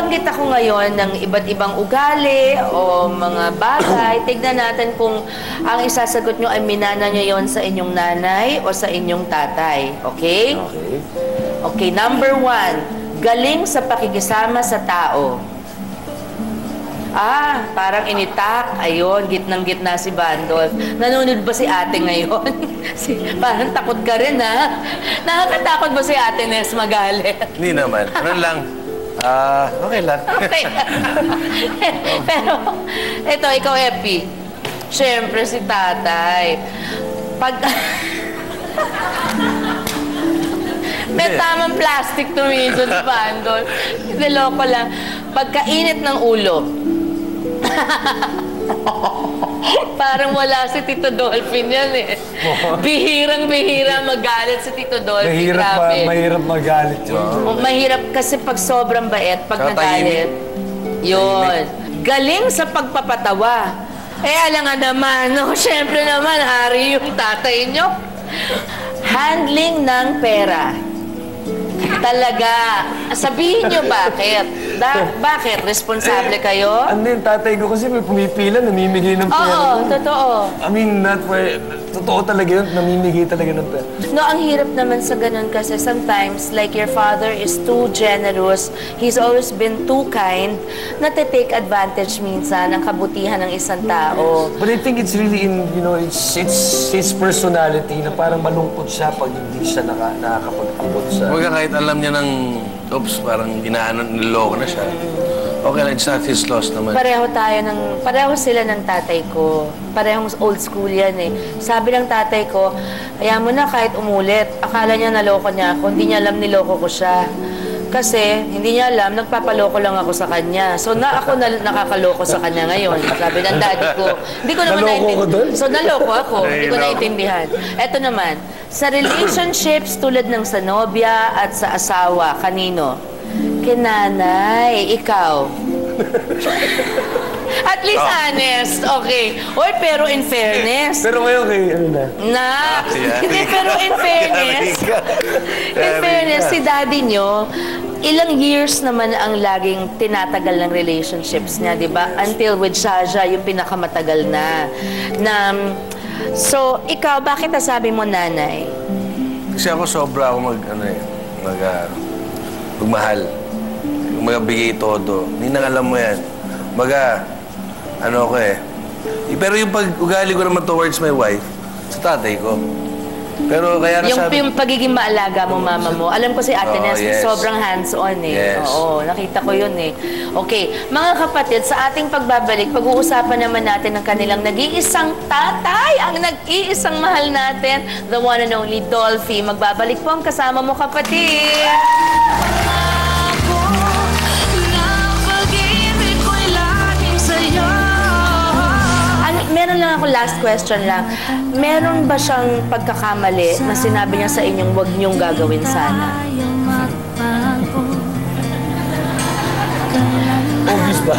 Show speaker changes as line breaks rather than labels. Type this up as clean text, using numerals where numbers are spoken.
Banggit ako ngayon ng iba't ibang ugali o mga bagay. Tignan natin kung ang isasagot nyo ay minana nyo yon sa inyong nanay o sa inyong tatay. Okay?
Okay.
Okay, number 1. Galing sa pakikisama sa tao. Parang initak. Ayun, gitnang-gitna si Bandolph. Nanonood ba si ate ngayon? Parang takot ka rin, ha? Nakakatakot ba si ate Nes magalit?
Hindi naman. Ano lang? Okay lang.
Okay. Pero, ito, ikaw, Epi. Siyempre, si tatay. Pag... May tamang plastic tumiso si Bandolph. Niloko lang. Pagkainit ng ulo. Parang wala si Tito Dolphin yan eh. Bihirang-bihira magalit si Tito Dolphin.
Mahirap magalit yun.
Mahirap kasi pag sobrang bait, pag nagalit. Yun. Galing sa pagpapatawa. Alam nga naman, no? Siyempre naman, hari yung tatay nyo. Handling ng pera. Talaga. Sabihin nyo bakit? Bakit? Responsable kayo?
Ano yung tatay ko kasi may pumipila, namimigay ng pera.
Oo, totoo.
I mean, not for... Totoo talaga yun, namimigay talaga ng pera.
No, ang hirap naman sa ganun kasi sometimes, like your father is too generous, he's always been too kind, na-take advantage minsan ng kabutihan ng isang tao.
But I think it's really in, you know, it's his personality na parang malungkot siya pag hindi siya nakakapag-abot sa...
Huwag kahit alam niya ng, parang niloko na siya. Okay lang, it's not his loss naman.
Pareho sila ng tatay ko. Parehong old school yan eh. Sabi ng tatay ko, ayaw mo na kahit umulit. Akala niya naloko niya ako, hindi niya alam niloko ko siya. Kasi, hindi niya alam, nagpapaloko lang ako sa kanya. So, ako nakakaloko sa kanya ngayon. Sabi ng daddy ko. Hindi ko naman naintindihan. So, naloko ako. Hindi ko naintindihan. Eto naman, sa relationships tulad ng sa nobya at sa asawa, kanino? Kinanay, ikaw. At least honest, okay. Oy, pero in fairness.
Pero ngayon kay, ano na?
Hindi, pero in fairness, si daddy nyo, ilang years naman ang laging tinatagal ng relationships niya, di ba? Until with Shaja, yung pinakamatagal na. So, ikaw, bakit nasabi mo nanay?
Kasi ako sobra ako magmahal. Magbigay todo. Hindi nang alam mo yan. Ako eh. Pero yung pag-ugali ko naman towards my wife, sa tatay ko. Pero kaya
yung pagiging maalaga mo, mama mo. Alam ko si Ate Nes,
yes.
sobrang hands-on eh.
Yes.
Oo, nakita ko yun eh. Okay, mga kapatid, sa ating pagbabalik, pag-uusapan naman natin ng kanilang nag-iisang tatay, ang nag-iisang mahal natin, the one and only Dolphy. Magbabalik po ang kasama mo, kapatid. Meron lang ako last question lang. Meron ba siyang pagkakamali na sinabi niya sa inyong huwag niyong gagawin sana?
Obvious ba?